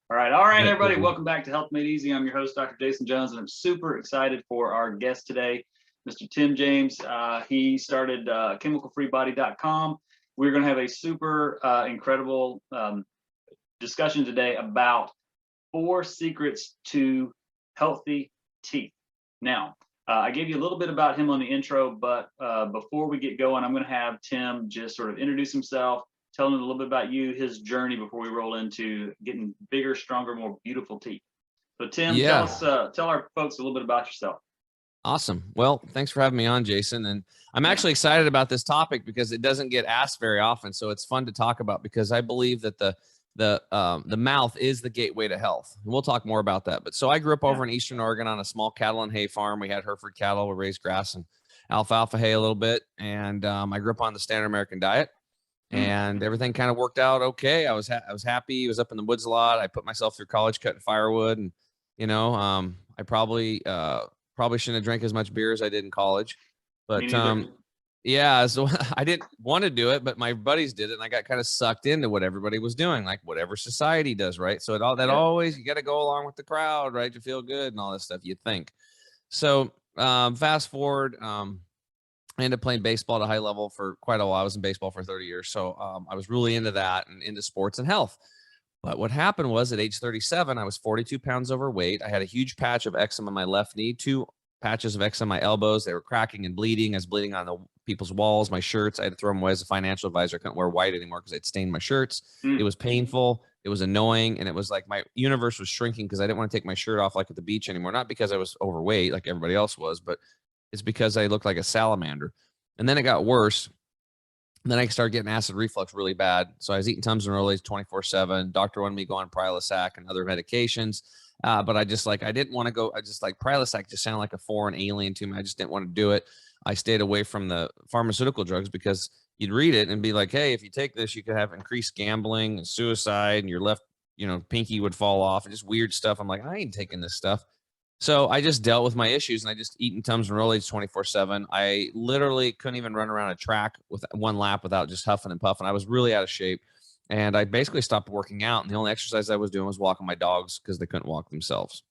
All right, Right, everybody. cool. Welcome back to Health Made Easy. I'm your host, Dr. Jason Jones, and I'm super excited for our guest today, Mr. Tim James. He started chemicalfreebody.com. We're going to have a super incredible discussion today about 4 secrets to healthy teeth. Now, I gave you a little bit about him on the intro, but before we get going, I'm going to have Tim just sort of introduce himself, tell them a little bit about you, his journey before we roll into getting bigger, stronger, more beautiful teeth. So Tim, tell Yeah. us, tell our folks a little bit about yourself. Awesome. Well, thanks for having me on, Jason. And I'm actually excited about this topic because it doesn't get asked very often. So it's fun to talk about because I believe that the mouth is the gateway to health. And we'll talk more about that. But so I grew up over in Eastern Oregon on a small cattle and hay farm. We had Hereford cattle. We raised grass and alfalfa hay a little bit. And I grew up on the standard American diet. And everything kind of worked out okay. I was happy. I was up in the woods a lot. I put myself through college cutting firewood, and I probably shouldn't have drank as much beer as I did in college. But yeah, so I didn't want to do it, but my buddies did it, and I got kind of sucked into what everybody was doing, like whatever society does, right? So always, you got to go along with the crowd, right, to feel good and all this stuff, you think. So fast forward. I ended up playing baseball at a high level for quite a while. I was in baseball for 30 years. So I was really into that and into sports and health. But what happened was at age 37, I was 42 pounds overweight. I had a huge patch of eczema on my left knee, 2 patches of eczema on my elbows. They were cracking and bleeding. I was bleeding on the people's walls, my shirts. I had to throw them away as a financial advisor. I couldn't wear white anymore because I'd stained my shirts. It was painful. It was annoying. And it was like my universe was shrinking because I didn't want to take my shirt off like at the beach anymore. Not because I was overweight like everybody else was, but it's because I looked like a salamander. And then it got worse. And then I started getting acid reflux really bad. So I was eating Tums and Rolaids 24/7. Doctor wanted me to go on Prilosec and other medications. But I didn't want to go. I just like Prilosec just sounded like a foreign alien to me. I just didn't want to do it. I stayed away from the pharmaceutical drugs because you'd read it and be like, hey, if you take this, you could have increased gambling and suicide and your left, pinky would fall off and just weird stuff. I'm like, I ain't taking this stuff. So I just dealt with my issues and I just eating Tums and Rolaids 24/7. I literally couldn't even run around a track with one lap without just huffing and puffing. I was really out of shape. And I basically stopped working out. And the only exercise I was doing was walking my dogs because they couldn't walk themselves.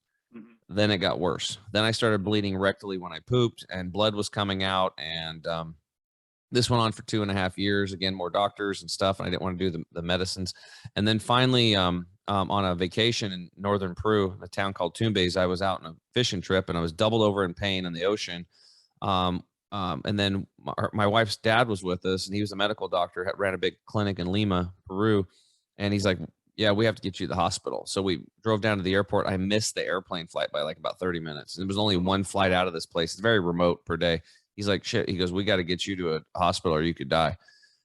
Then it got worse. Then I started bleeding rectally when I pooped and blood was coming out. And this went on for 2.5 years. Again, more doctors and stuff. And I didn't want to do the medicines. And then finally, on a vacation in northern Peru, a town called Tumbes, I was out on a fishing trip and I was doubled over in pain in the ocean. And then my wife's dad was with us and he was a medical doctor, ran a big clinic in Lima, Peru. And he's like, yeah, we have to get you to the hospital. So we drove down to the airport. I missed the airplane flight by like about 30 minutes. And there was only one flight out of this place. It's very remote per day. He's like, shit. He goes, we got to get you to a hospital or you could die.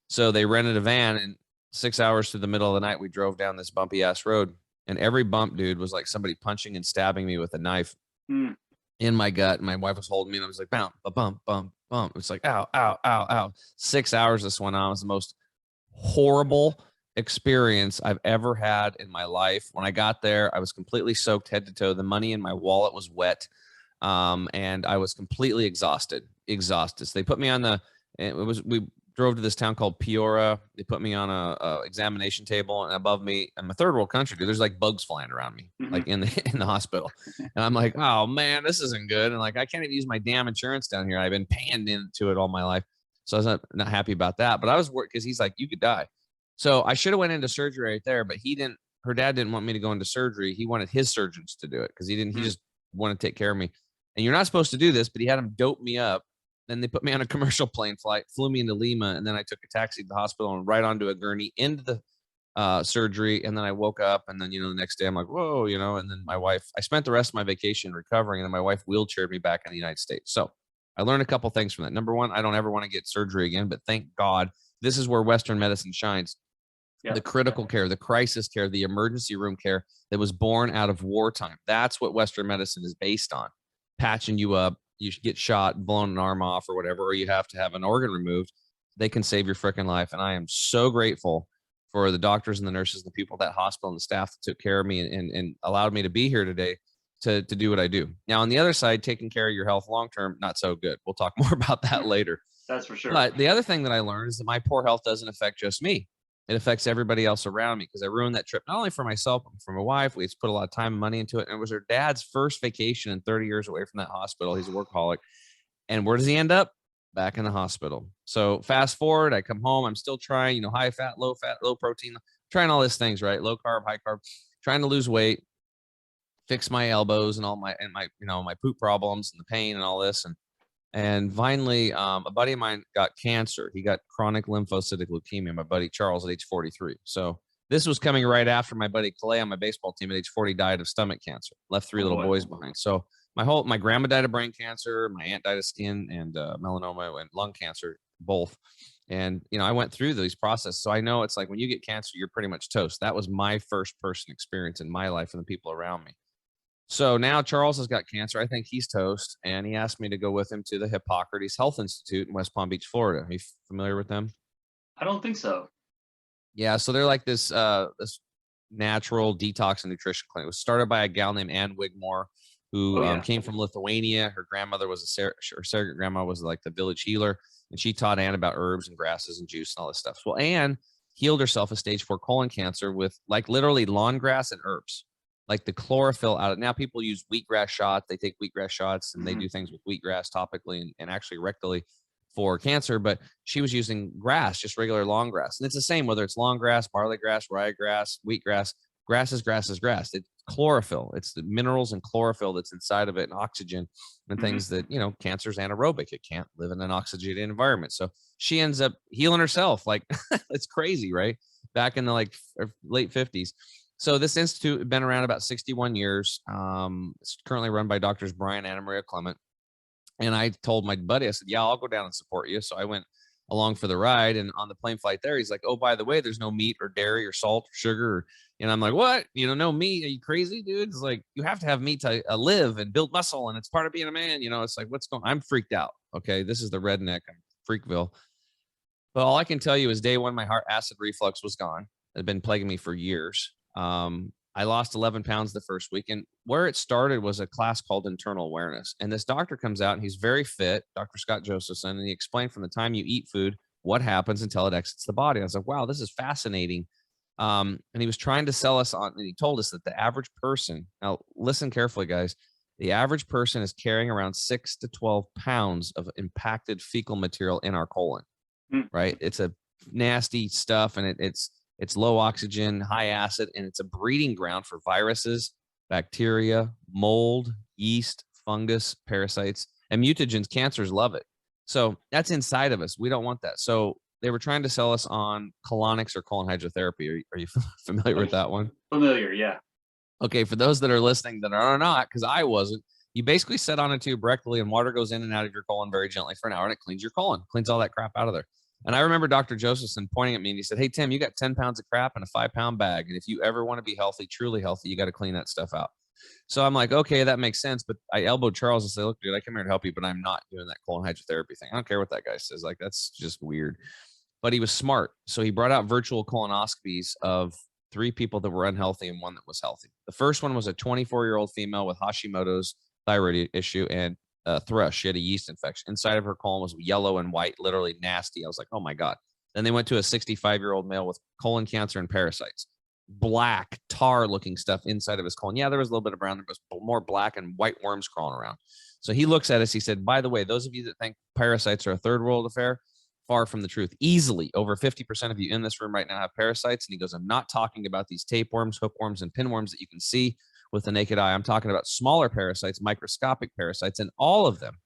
So they rented a van and 6 hours through the middle of the night, we drove down this bumpy ass road and every bump, dude, was like somebody punching and stabbing me with a knife in my gut. And my wife was holding me and I was like, bump, bump, bump, bump. It's like, ow, ow, ow, ow. 6 hours this went on. It was the most horrible experience I've ever had in my life. When I got there, I was completely soaked head to toe. The money in my wallet was wet. And I was completely exhausted. So they put me on we drove to this town called Piora. They put me on a examination table and above me, I'm a third world country, dude. There's like bugs flying around me, like in the hospital. And I'm like, oh man, this isn't good. And like, I can't even use my damn insurance down here. I've been paying into it all my life. So I was not happy about that, but I was worried because he's like, you could die. So I should have went into surgery right there, but her dad didn't want me to go into surgery. He wanted his surgeons to do it because he just wanted to take care of me. And you're not supposed to do this, but he had him dope me up. Then they put me on a commercial plane flight, flew me into Lima, and then I took a taxi to the hospital and right onto a gurney into the surgery. And then I woke up, and then, the next day I'm like, whoa, and then my wife, I spent the rest of my vacation recovering, and then my wife wheelchaired me back in the United States. So I learned a couple things from that. Number one, I don't ever want to get surgery again, but thank God, this is where Western medicine shines. Yep. The critical care, the crisis care, the emergency room care that was born out of wartime. That's what Western medicine is based on. Patching you up, you should get shot, blown an arm off or whatever, or you have to have an organ removed. They can save your freaking life. And I am so grateful for the doctors and the nurses, the people at that hospital and the staff that took care of me and allowed me to be here today to do what I do. Now, on the other side, taking care of your health long-term, not so good. We'll talk more about that later. That's for sure. But the other thing that I learned is that my poor health doesn't affect just me. it affects everybody else around me because I ruined that trip, not only for myself, but for my wife. We put a lot of time and money into it. And it was her dad's first vacation in 30 years away from that hospital. He's a workaholic. And where does he end up? Back in the hospital. So fast forward, I come home. I'm still trying, you know, high fat, low protein, trying all these things, right? Low carb, high carb, trying to lose weight, fix my elbows and my poop problems and the pain and all this. And finally, a buddy of mine got cancer. He got chronic lymphocytic leukemia, my buddy Charles, at age 43. So this was coming right after my buddy Clay on my baseball team at age 40 died of stomach cancer, left 3 little boys behind. So my grandma died of brain cancer, my aunt died of skin and melanoma and lung cancer, both. And, you know, I went through these processes. So I know it's like when you get cancer, you're pretty much toast. That was my first person experience in my life and the people around me. So now Charles has got cancer. I think he's toast. And he asked me to go with him to the Hippocrates Health Institute in West Palm Beach, Florida. Are you familiar with them? I don't think so. Yeah. So they're like this natural detox and nutrition clinic. It was started by a gal named Ann Wigmore, who came from Lithuania. Her grandmother was her surrogate grandma was like the village healer. And she taught Ann about herbs and grasses and juice and all this stuff. Well, Ann healed herself of stage 4 colon cancer with like literally lawn grass and herbs, like the chlorophyll out of. Now people use wheatgrass shots. They take wheatgrass shots and they do things with wheatgrass topically and actually rectally for cancer. But she was using grass, just regular long grass. And it's the same, whether it's long grass, barley grass, ryegrass, wheatgrass, grass is grass is grass. It's chlorophyll. It's the minerals and chlorophyll that's inside of it and oxygen and things that, you know, cancer's anaerobic. It can't live in an oxygenated environment. So she ends up healing herself. Like it's crazy, right? Back in the like late 50s. So this institute had been around about 61 years. It's currently run by doctors Brian and Anna Maria Clement. And I told my buddy, I said, yeah, I'll go down and support you. So I went along for the ride. And on the plane flight there, he's like, oh, by the way, there's no meat or dairy or salt or sugar. And I'm like, what? You know, no meat? Are you crazy, dude? It's like, you have to have meat to live and build muscle. And it's part of being a man. You know, it's like, what's going on? I'm freaked out. Okay. This is the redneck. I'm Freakville. But all I can tell you is day one, my heart acid reflux was gone. It had been plaguing me for years. I lost 11 pounds the first week. And where it started was a class called Internal Awareness. And this doctor comes out and he's very fit, Dr. Scott Josephson, and he explained from the time you eat food, what happens until it exits the body. I was like, wow, this is fascinating. And he was trying to sell us on, and he told us that the average person, now listen carefully, guys, the average person is carrying around 6 to 12 pounds of impacted fecal material in our colon, right? It's a nasty stuff, and it's low oxygen, high acid, and it's a breeding ground for viruses, bacteria, mold, yeast, fungus, parasites, and mutagens. Cancers love it. So that's inside of us. We don't want that. So they were trying to sell us on colonics or colon hydrotherapy. Are you familiar with that one? Familiar, yeah. Okay, for those that are listening that are not, because I wasn't, you basically set on a tube rectally and water goes in and out of your colon very gently for an hour and it cleans your colon, cleans all that crap out of there. And I remember Dr. Josephson pointing at me and he said, hey, Tim, you got 10 pounds of crap in a 5-pound bag. And if you ever want to be healthy, truly healthy, you got to clean that stuff out. So I'm like, okay, that makes sense. But I elbowed Charles and said, look, dude, I come here to help you, but I'm not doing that colon hydrotherapy thing. I don't care what that guy says. Like, that's just weird. But he was smart. So he brought out virtual colonoscopies of 3 people that were unhealthy and 1 that was healthy. The first one was a 24-year-old female with Hashimoto's thyroid issue and thrush. She had a yeast infection. Inside of her colon was yellow and white, literally nasty. I was like, oh my God. Then they went to a 65-year-old male with colon cancer and parasites. Black, tar-looking stuff inside of his colon. Yeah, there was a little bit of brown. There was more black and white worms crawling around. So he looks at us. He said, by the way, those of you that think parasites are a third world affair, far from the truth. Easily, over 50% of you in this room right now have parasites. And he goes, I'm not talking about these tapeworms, hookworms, and pinworms that you can see with the naked eye. I'm talking about smaller parasites, microscopic parasites, and all of them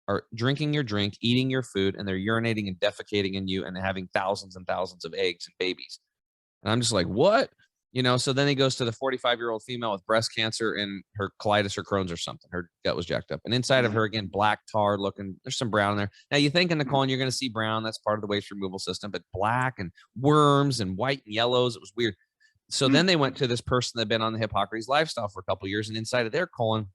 are drinking your drink, eating your food, and they're urinating and defecating in you and having thousands and thousands of eggs and babies. And I'm just like, what? You know, so then he goes to the 45-year-old female with breast cancer and her colitis or Crohn's or something. Her gut was jacked up. And inside of her, again, black tar looking, there's some brown in there. Now you think in the colon, you're going to see brown. That's part of the waste removal system, but black and worms and white and yellows. It was weird. So then they went to this person that had been on the Hippocrates lifestyle for a couple of years, and inside of their colon,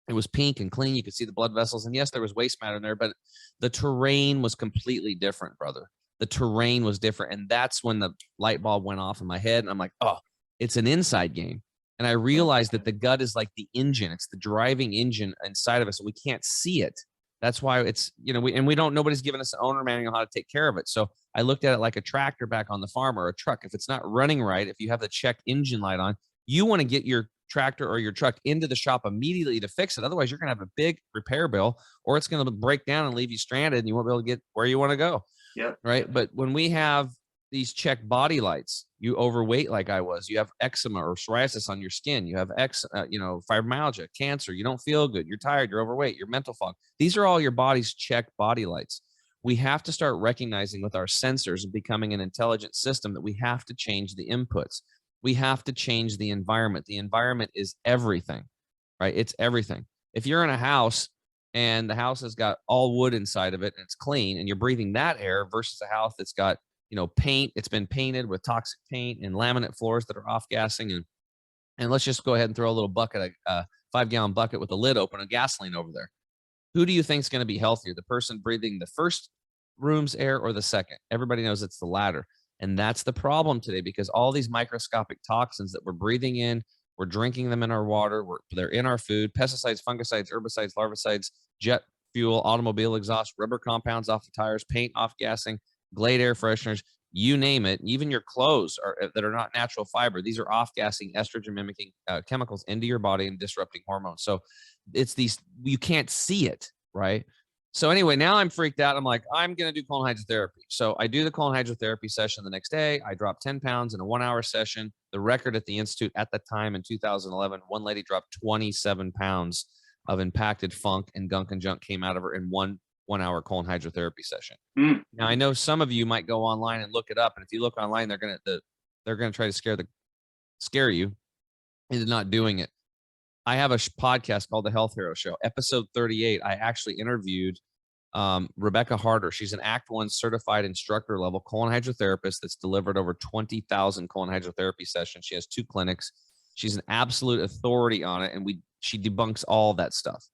it was pink and clean. You could see the blood vessels. And yes, there was waste matter in there, but the terrain was completely different, brother. The terrain was different. And that's when the light bulb went off in my head. And I'm like, oh, it's an inside game. And I realized that the gut is like the engine. It's the driving engine inside of us. And we can't see it. That's why it's, we don't, nobody's given us an owner manual how to take care of it. So I looked at it like a tractor back on the farm or a truck. If it's not running right, if you have the check engine light on, you want to get your tractor or your truck into the shop immediately to fix it. Otherwise, you're going to have a big repair bill, or it's going to break down and leave you stranded and you won't be able to get where you want to go. Yep. Right. But when we have these check body lights, you overweight like I was, you have eczema or psoriasis on your skin, you have fibromyalgia, cancer, you don't feel good, you're tired, you're overweight, your mental fog. These are all your body's check body lights. We have to start recognizing with our sensors and becoming an intelligent system that we have to change the inputs. We have to change the environment. The environment is everything, right? It's everything. If you're in a house and the house has got all wood inside of it and it's clean and you're breathing that air versus a house that's got paint, it's been painted with toxic paint and laminate floors that are off gassing. And let's just go ahead and throw a little bucket, a 5-gallon bucket with a lid open, of gasoline over there. Who do you think is going to be healthier? The person breathing the first room's air or the second? Everybody knows it's the latter. And that's the problem today, because all these microscopic toxins that we're breathing in, we're drinking them in our water, they're in our food, pesticides, fungicides, herbicides, larvicides, jet fuel, automobile exhaust, rubber compounds off the tires, paint off gassing, Glade air fresheners, you name it. Even your clothes that are not natural fiber. These are off-gassing, estrogen-mimic chemicals into your body and disrupting hormones. So it's these, you can't see it, right? So anyway, now I'm freaked out. I'm like, I'm going to do colon hydrotherapy. So I do the colon hydrotherapy session the next day. I drop 10 pounds in a 1-hour session. The record at the Institute at the time in 2011, one lady dropped 27 pounds of impacted funk and gunk and junk came out of her in 1-hour colon hydrotherapy session. Now I know some of you might go online and look it up, and if you look online, they're gonna try to scare you into not doing it. I have a podcast called The Health Hero Show, episode 38. I actually interviewed Rebecca Harder. She's an Act 1 certified instructor level colon hydrotherapist that's delivered over 20,000 colon hydrotherapy sessions. She has 2 clinics. She's an absolute authority on it, and she debunks all that stuff.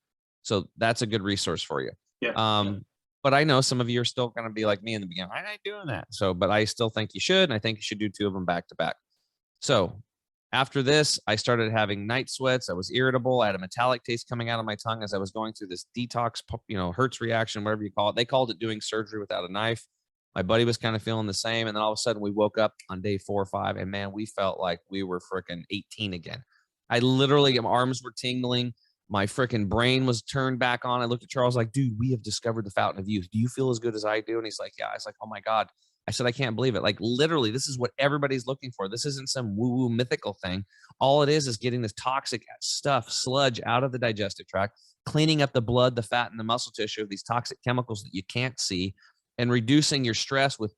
So that's a good resource for you. Yeah. But I know some of you are still going to be like me in the beginning. I ain't doing that. So, but I still think you should. And I think you should do 2 of them back to back. So after this, I started having night sweats. I was irritable. I had a metallic taste coming out of my tongue as I was going through this detox, Hertz reaction, whatever you call it. They called it doing surgery without a knife. My buddy was kind of feeling the same. And then all of a sudden we woke up on day 4 or 5 and man, we felt like we were freaking 18 again. I literally, my arms were tingling. My freaking brain was turned back on. I looked at Charles like, dude, we have discovered the fountain of youth. Do you feel as good as I do? And he's like, yeah. I was like, oh my God. I said, I can't believe it. Like literally, this is what everybody's looking for. This isn't some woo-woo mythical thing. All it is getting this toxic stuff, sludge out of the digestive tract, cleaning up the blood, the fat, and the muscle tissue of these toxic chemicals that you can't see, and reducing your stress with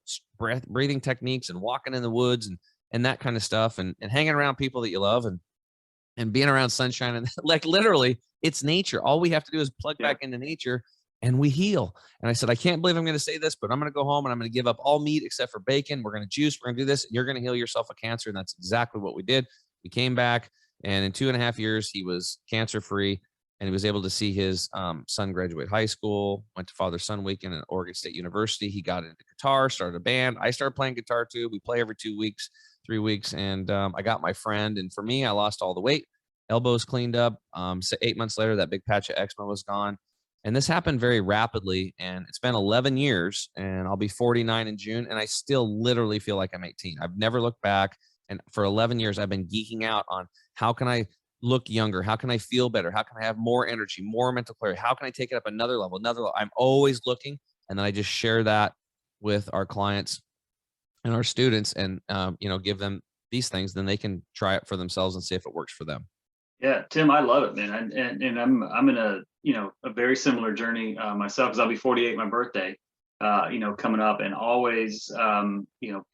breathing techniques and walking in the woods and that kind of stuff, and hanging around people that you love and being around sunshine. And like literally it's nature. All we have to do is plug back into nature and we heal. And I said, I can't believe I'm going to say this, but I'm going to go home and I'm going to give up all meat except for bacon. We're going to juice. We're going to do this. And you're going to heal yourself of cancer. And that's exactly what we did. We came back, and in 2.5 years, he was cancer-free, and he was able to see his son graduate high school, went to father-son weekend at Oregon State University. He got into guitar, started a band. I started playing guitar too. We play every 2 weeks, 3 weeks. And I got my friend. And for me, I lost all the weight, elbows cleaned up. 8 months later, that big patch of eczema was gone. And this happened very rapidly. And it's been 11 years, and I'll be 49 in June. And I still literally feel like I'm 18. I've never looked back. And for 11 years, I've been geeking out on how can I look younger? How can I feel better? How can I have more energy, more mental clarity? How can I take it up another level, another level? I'm always looking. And then I just share that with our clients and our students and, give them these things. Then they can try it for themselves and see if it works for them. Yeah, Tim, I love it, man. And I'm in a very similar journey myself, because I'll be 48, my birthday, coming up, and always,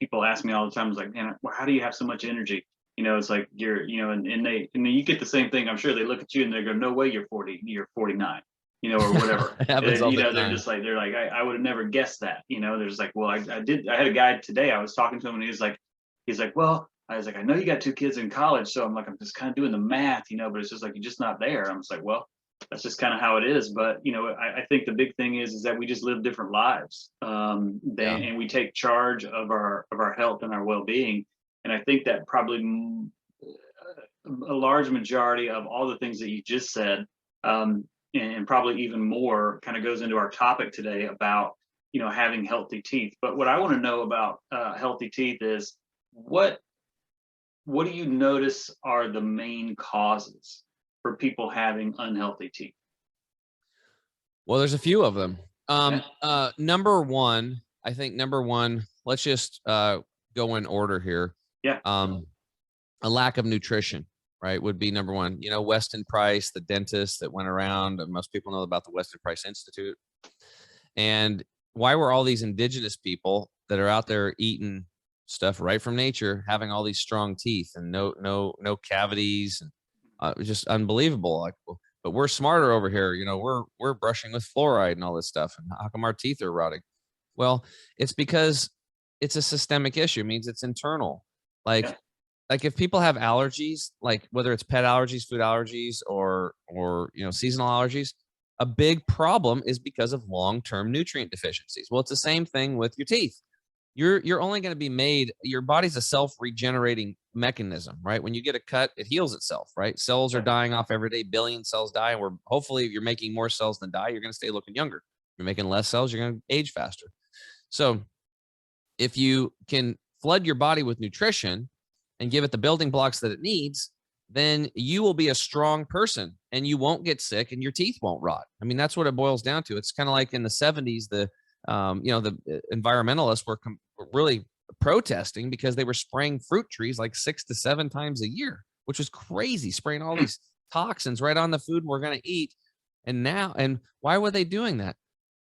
people ask me all the time, it's like, man, how do you have so much energy? It's like you're, and you get the same thing. I'm sure they look at you and they go, no way you're 40, you're 49, or whatever. Happens all the time. They're like, I would have never guessed that. They're just like, well, I had a guy today, I was talking to him, and he's like, well, I was like, I know you got 2 kids in college, so I'm just kind of doing the math, but it's just like, you're just not there. I'm just like, well, that's just kind of how it is. But, I think the big thing is that we just live different lives, and we take charge of our health and our well-being. And I think that probably a large majority of all the things that you just said, and probably even more kind of goes into our topic today about, having healthy teeth. But what I want to know about healthy teeth is what do you notice are the main causes for people having unhealthy teeth? Well, there's a few of them. Okay. Number one, let's just go in order here. Yeah. A lack of nutrition, right, would be number one. Weston Price, the dentist that went around, and most people know about the Weston Price Institute. And why were all these indigenous people that are out there eating stuff right from nature having all these strong teeth and no cavities, and just unbelievable? Like, but we're smarter over here. We're brushing with fluoride and all this stuff. And how come our teeth are rotting? Well, it's because it's a systemic issue. It means it's internal. Like if people have allergies, like whether it's pet allergies, food allergies, or seasonal allergies, a big problem is because of long-term nutrient deficiencies. Well, it's the same thing with your teeth. You're only going to be made, your body's a self-regenerating mechanism, right? When you get a cut, it heals itself, right? Cells are dying off every day. Billion cells die. And hopefully, if you're making more cells than die, you're going to stay looking younger. If you're making less cells, you're going to age faster. So if you can flood your body with nutrition and give it the building blocks that it needs, then you will be a strong person and you won't get sick and your teeth won't rot. I mean, that's what it boils down to. It's kind of like in the 70s, the environmentalists were really protesting because they were spraying fruit trees like 6 to 7 times a year, which was crazy, spraying all these toxins right on the food we're going to eat. And why were they doing that?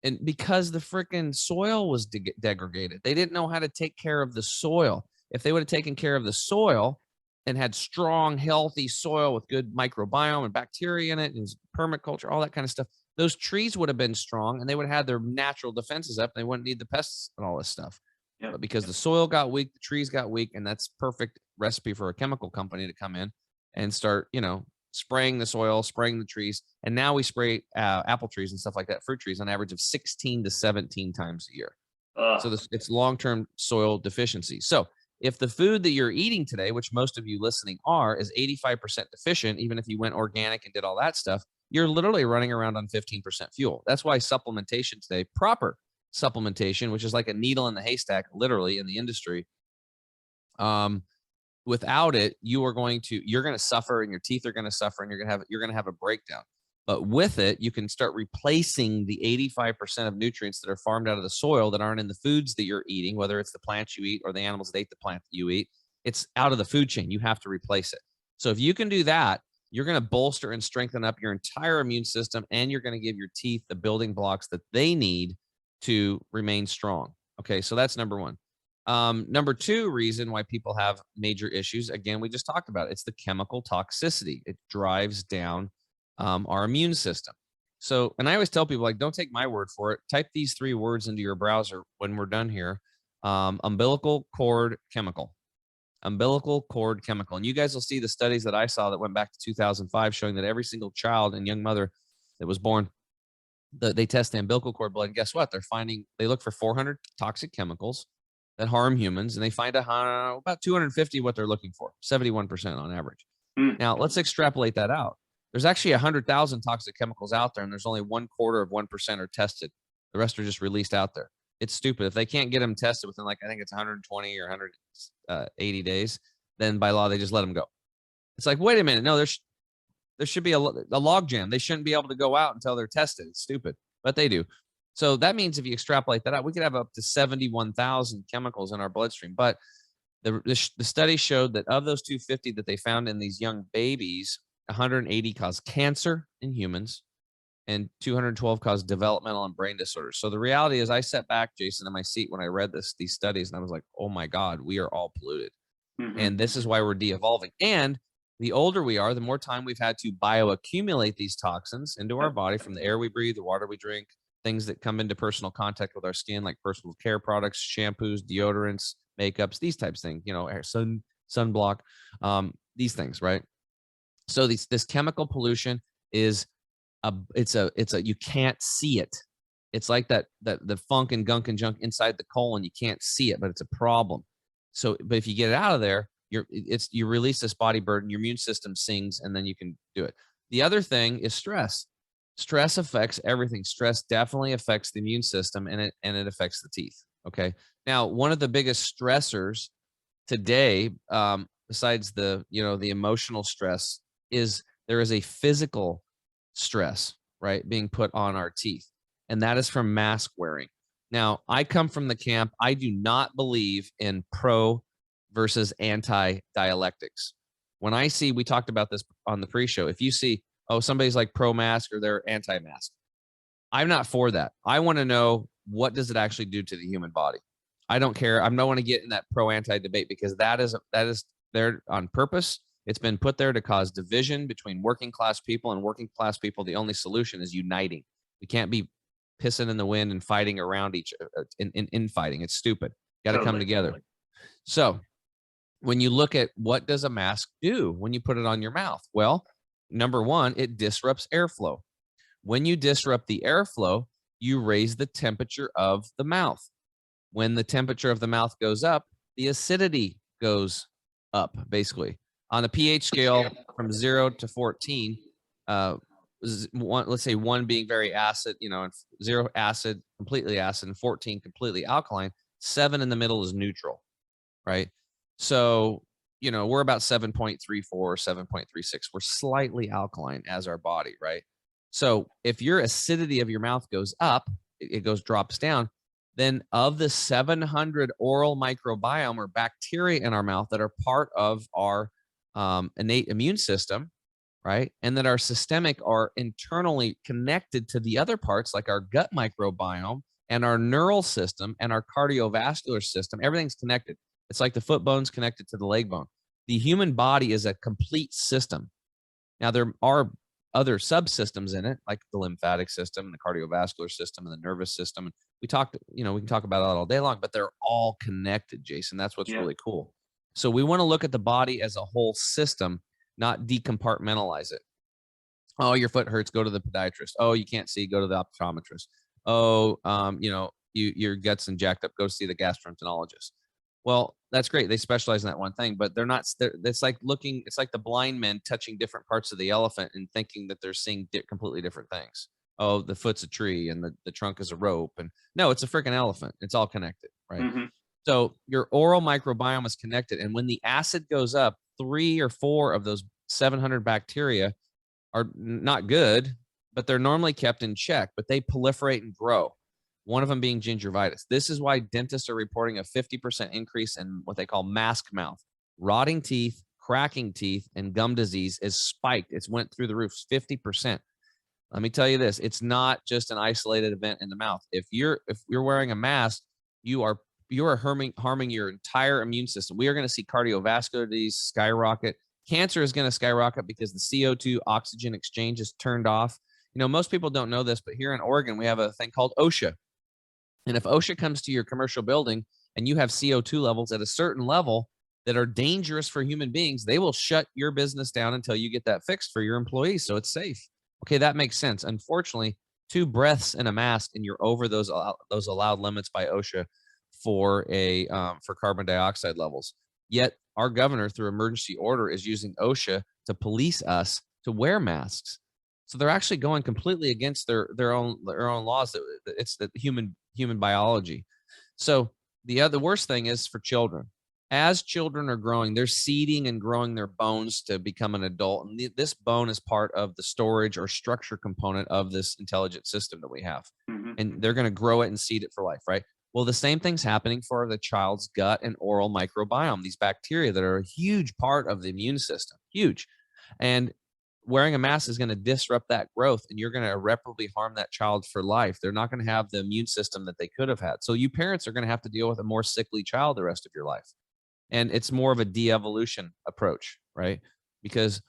And because the freaking soil was degraded. They didn't know how to take care of the soil. If they would have taken care of the soil and had strong, healthy soil with good microbiome and bacteria in it and permaculture, all that kind of stuff, those trees would have been strong and they would have had their natural defenses up. And they wouldn't need the pests and all this stuff. Yep. But because the soil got weak, the trees got weak, and that's perfect recipe for a chemical company to come in and start, spraying the soil, spraying the trees. And now we spray apple trees and stuff like that, fruit trees, on average of 16 to 17 times a year. So it's long-term soil deficiency. So if the food that you're eating today, which most of you listening are, is 85% deficient, even if you went organic and did all that stuff, you're literally running around on 15% fuel. That's why supplementation today, proper supplementation, which is like a needle in the haystack, literally in the industry. Without it, you're going to suffer, and your teeth are going to suffer, and you're going to have a breakdown. But with it, you can start replacing the 85% of nutrients that are farmed out of the soil that aren't in the foods that you're eating, whether it's the plants you eat or the animals that ate the plant that you eat. It's out of the food chain. You have to replace it. So if you can do that, you're going to bolster and strengthen up your entire immune system, and you're going to give your teeth the building blocks that they need to remain strong. Okay, so that's number one. Number two reason why people have major issues, again, we just talked about it. It's the chemical toxicity. It drives down our immune system. So, and I always tell people, like, don't take my word for it. Type these 3 words into your browser when we're done here. Umbilical cord chemical. Umbilical cord chemical. And you guys will see the studies that I saw that went back to 2005 showing that every single child and young mother that was born, they test the umbilical cord blood. And guess what? They look for 400 toxic chemicals that harm humans, and they find about 250 what they're looking for, 71% on average. Now, let's extrapolate that out. There's actually 100,000 toxic chemicals out there, and there's only 1/4% are tested. The rest are just released out there. It's stupid. If they can't get them tested within, I think it's 120 or 180 days, then by law, they just let them go. It's like, wait a minute. No, there should be a log jam. They shouldn't be able to go out until they're tested. It's stupid, but they do. So that means if you extrapolate that out, we could have up to 71,000 chemicals in our bloodstream. But the study showed that of those 250 that they found in these young babies, 180 cause cancer in humans, and 212 cause developmental and brain disorders. So the reality is, I sat back, Jason, in my seat when I read these studies, and I was like, oh my God, we are all polluted. Mm-hmm. And this is why we're de-evolving. And the older we are, the more time we've had to bioaccumulate these toxins into our body from the air we breathe, the water we drink, things that come into personal contact with our skin, like personal care products, shampoos, deodorants, makeups, these types of things, sunblock, these things, right? So this chemical pollution is you can't see it. It's like the funk and gunk and junk inside the colon. You can't see it, but it's a problem. So, but if you get it out of there, you release this body burden, your immune system sings, and then you can do it. The other thing is stress. Stress affects everything. Stress definitely affects the immune system, and it affects the teeth. Okay. Now, one of the biggest stressors today, besides the emotional stress, is there is a physical stress, right, being put on our teeth, and that is from mask wearing. Now, I come from the camp. I do not believe in pro versus anti dialectics. When I see, we talked about this on the pre-show. If you see, oh, somebody's like pro mask or they're anti mask, I'm not for that. I want to know, what does it actually do to the human body? I don't care. I don't want to get in that pro anti debate, because that is there on purpose. It's been put there to cause division between working class people, and working class people. The only solution is uniting. We can't be pissing in the wind and fighting around infighting. It's stupid. Got to come together. Totally. So when you look at what does a mask do when you put it on your mouth? Well, number one, it disrupts airflow. When you disrupt the airflow, you raise the temperature of the mouth. When the temperature of the mouth goes up, the acidity goes up, basically. On a pH scale from 0 to 14, let's say 1 being very acid, and 0 acid, completely acid, and 14 completely alkaline, 7 in the middle is neutral, right? So, we're about 7.34, 7.36. We're slightly alkaline as our body, right? So if your acidity of your mouth goes up, it drops down, then of the 700 oral microbiome or bacteria in our mouth that are part of our innate immune system, right, and that are systemic, are internally connected to the other parts, like our gut microbiome and our neural system and our cardiovascular system. Everything's connected. It's like the foot bone's connected to the leg bone. The human body is a complete system. Now, there are other subsystems in it, like the lymphatic system and the cardiovascular system and the nervous system. We can talk about that all day long, but they're all connected, Jason. That's what's really cool. So we want to look at the body as a whole system, not decompartmentalize it. Oh, your foot hurts, go to the podiatrist. Oh, you can't see, go to the optometrist. Oh, your gut's jacked up, go see the gastroenterologist. Well, that's great. They specialize in that one thing, but they're not. It's like the blind men touching different parts of the elephant and thinking that they're seeing completely different things. Oh, the foot's a tree and the trunk is a rope. And no, it's a freaking elephant. It's all connected, right? Mm-hmm. So your oral microbiome is connected. And when the acid goes up, 3 or 4 of those 700 bacteria are not good, but they're normally kept in check, but they proliferate and grow. One of them being gingivitis. This is why dentists are reporting a 50% increase in what they call mask mouth. Rotting teeth, cracking teeth, and gum disease is spiked. It's went through the roof, 50%. Let me tell you this. It's not just an isolated event in the mouth. If you're wearing a mask, you are harming your entire immune system. We are going to see cardiovascular disease skyrocket. Cancer is going to skyrocket because the CO2 oxygen exchange is turned off. Most people don't know this, but here in Oregon, we have a thing called OSHA. And if OSHA comes to your commercial building and you have CO2 levels at a certain level that are dangerous for human beings, they will shut your business down until you get that fixed for your employees, so it's safe. Okay, that makes sense. Unfortunately, 2 breaths in a mask and you're over those allowed limits by OSHA for carbon dioxide levels. Yet our governor, through emergency order, is using OSHA to police us to wear masks. So they're actually going completely against their own laws. It's the human biology. So the worst thing is for children. As children are growing, they're seeding and growing their bones to become an adult. And this bone is part of the storage or structure component of this intelligent system that we have. Mm-hmm. And they're going to grow it and seed it for life, right? Well, the same thing's happening for the child's gut and oral microbiome, these bacteria that are a huge part of the immune system, huge. And wearing a mask is going to disrupt that growth, and you're going to irreparably harm that child for life. They're not going to have the immune system that they could have had. So you parents are going to have to deal with a more sickly child the rest of your life. And it's more of a de-evolution approach, right? Because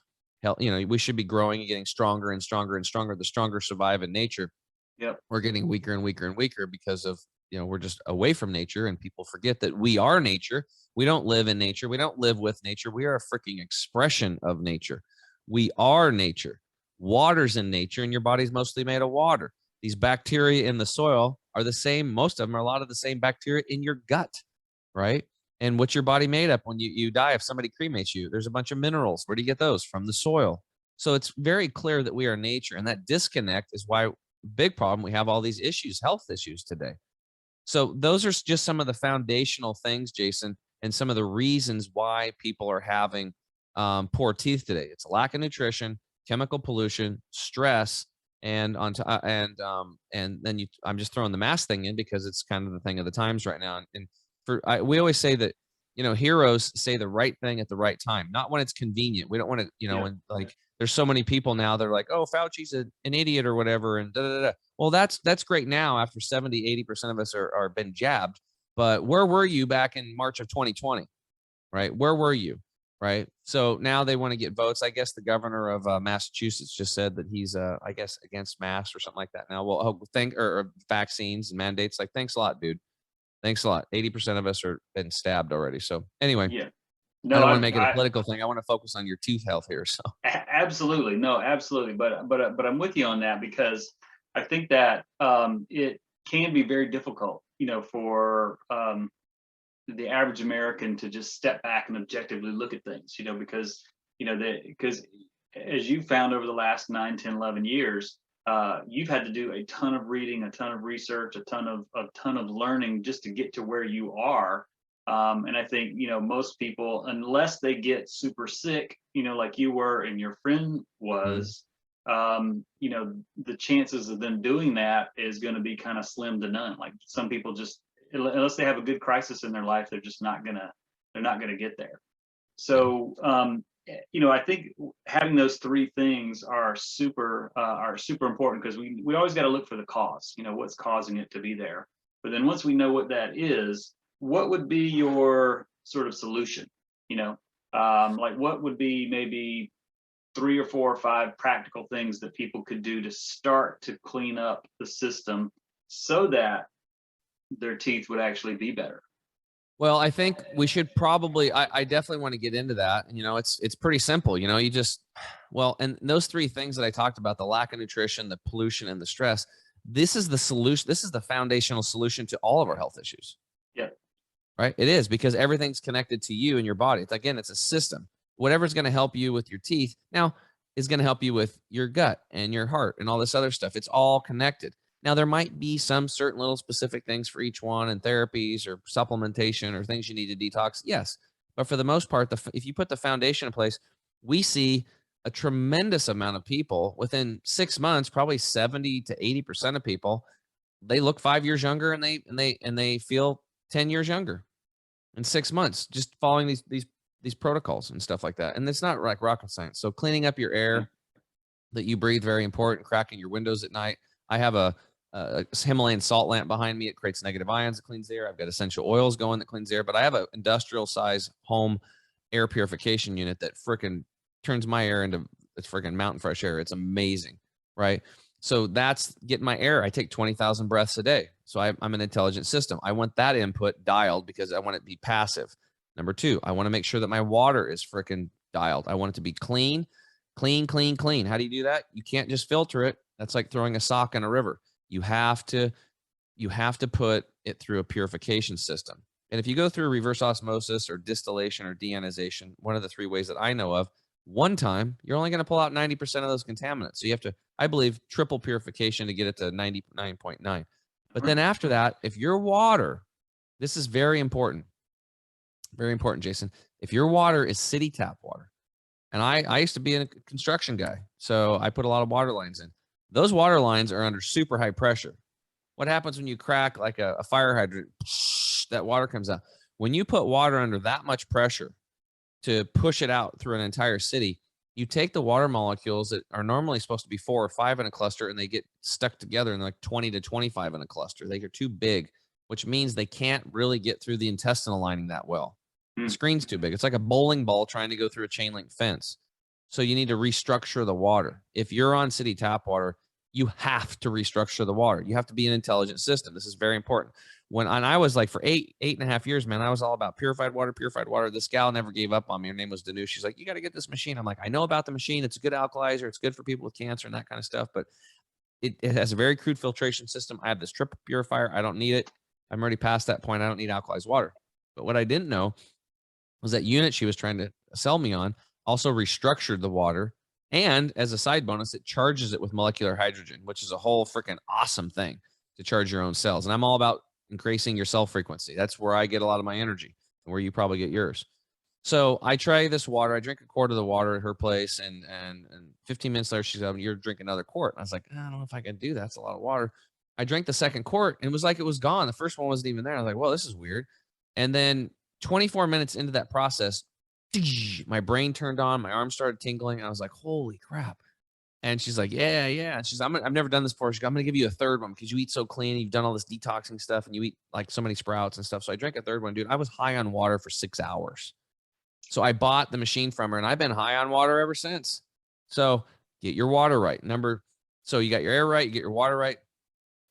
we should be growing and getting stronger and stronger and stronger. The stronger survive in nature. Yep. We're getting weaker and weaker and weaker because of, we're just away from nature, and people forget that we are nature. We don't live in nature. We don't live with nature. We are a freaking expression of nature. We are nature. Water's in nature, and your body's mostly made of water. These bacteria in the soil are the same. Most of them are a lot of the same bacteria in your gut, right? And what's your body made up when you die? If somebody cremates you, there's a bunch of minerals. Where do you get those? From the soil. So it's very clear that we are nature, and that disconnect is why big problem. We have all these issues, health issues today. So those are just some of the foundational things, Jason, and some of the reasons why people are having poor teeth today. It's lack of nutrition, chemical pollution, stress, and and then I'm just throwing the mask thing in because it's kind of the thing of the times right now. And we always say that, you know, heroes say the right thing at the right time, not when it's convenient. We don't want to, you know, and like there's so many people now, they're like, oh, Fauci's an idiot or whatever, and da da da. Well, that's great now after 70-80% of us are been jabbed. But where were you back in March of 2020? Right? Where were you? Right? So now they want to get votes. I guess the governor of Massachusetts just said that he's, I guess, against masks or something like that. Now, well, or vaccines and mandates. Like, thanks a lot, dude. Thanks a lot. 80% of us are been stabbed already. So anyway, Yeah. No, I don't want to make it a political thing. I want to focus on your tooth health here. So absolutely, no, absolutely. But I'm with you on that, because I think that it can be very difficult, you know, for the average American to just step back and objectively look at things, you know, because, you know, because as you found over the last 9, 10, 11 years, you've had to do a ton of reading, a ton of research, a ton of learning just to get to where you are. And I think, you know, most people, unless they get super sick, you know, like you were and your friend was, you know, the chances of them doing that is going to be kind of slim to none. Like some people just, unless they have a good crisis in their life, they're just not gonna get there. So, you know, I think having those three things are super important, because we always got to look for the cause, you know, what's causing it to be there. But then once we know what that is, what would be your sort of solution? You know, like what would be maybe 3 or 4 or 5 practical things that people could do to start to clean up the system so that their teeth would actually be better? Well, I think we should probably, I definitely want to get into that. And, you know, it's pretty simple, you know, you just, well, and those three things that I talked about, the lack of nutrition, the pollution, and the stress, this is the solution. This is the foundational solution to all of our health issues. Yeah. Right. It is, because everything's connected to you and your body. It's, again, it's a system. Whatever's going to help you with your teeth now is going to help you with your gut and your heart and all this other stuff. It's all connected. Now, there might be some certain little specific things for each one, and therapies or supplementation or things you need to detox. Yes. But for the most part, if you put the foundation in place, we see a tremendous amount of people within 6 months, probably 70 to 80% of people, they look 5 years younger, and they feel 10 years younger in 6 months, just following these protocols and stuff like that. And it's not like rocket science. So cleaning up your air that you breathe, very important. Cracking your windows at night. I have a Himalayan salt lamp behind me. It creates negative ions. It cleans the air. I've got essential oils going that cleans the air, but I have an industrial size home air purification unit that freaking turns my air into it's freaking mountain fresh air. It's amazing. Right. So that's getting my air. I take 20,000 breaths a day. So I'm an intelligent system. I want that input dialed because I want it to be passive. Number 2, I want to make sure that my water is freaking dialed. I want it to be clean, clean, clean, clean. How do you do that? You can't just filter it. That's like throwing a sock in a river. You have to put it through a purification system. And if you go through reverse osmosis or distillation or deionization, one of the 3 ways that I know of, one time, you're only going to pull out 90% of those contaminants. So you have to, I believe, triple purification to get it to 99.9. But then after that, if your water, this is very important, Jason, if your water is city tap water, and I used to be a construction guy, so I put a lot of water lines in. Those water lines are under super high pressure. What happens when you crack like a fire hydrant? That water comes out. When you put water under that much pressure to push it out through an entire city, you take the water molecules that are normally supposed to be 4 or 5 in a cluster, and they get stuck together in like 20 to 25 in a cluster. They are too big, which means they can't really get through the intestinal lining that well. The screen's too big. It's like a bowling ball trying to go through a chain link fence. So you need to restructure the water. If you're on city tap water, you have to restructure the water. You have to be an intelligent system. This is very important. And I was like, for 8.5 years, man, I was all about purified water, purified water. This gal never gave up on me. Her name was Danu. She's like, you got to get this machine. I'm like, I know about the machine. It's a good alkalizer. It's good for people with cancer and that kind of stuff. But it has a very crude filtration system. I have this triple purifier. I don't need it. I'm already past that point. I don't need alkalized water. But what I didn't know was that unit she was trying to sell me on also restructured the water And as a side bonus, it charges it with molecular hydrogen, which is a whole freaking awesome thing to charge your own cells. And I'm all about increasing your cell frequency. That's where I get a lot of my energy and where you probably get yours. So I try this water. I drink a quart of the water at her place, and 15 minutes later, she's like, "You're drinking another quart." And I was like, "I don't know if I can do that. That's a lot of water." I drank the second quart, and it was like it was gone. The first one wasn't even there. I was like, "Well, this is weird." And then 24 minutes into that process, my brain turned on, my arm started tingling. I was like, "Holy crap!" And she's like, "Yeah, yeah." And she's, I've never done this before. She's like, "I'm gonna give you a third one because you eat so clean. You've done all this detoxing stuff, and you eat like so many sprouts and stuff." So I drank a third one, dude. I was high on water for 6 hours. So I bought the machine from her, and I've been high on water ever since. So get your water right. So you got your air right, you get your water right,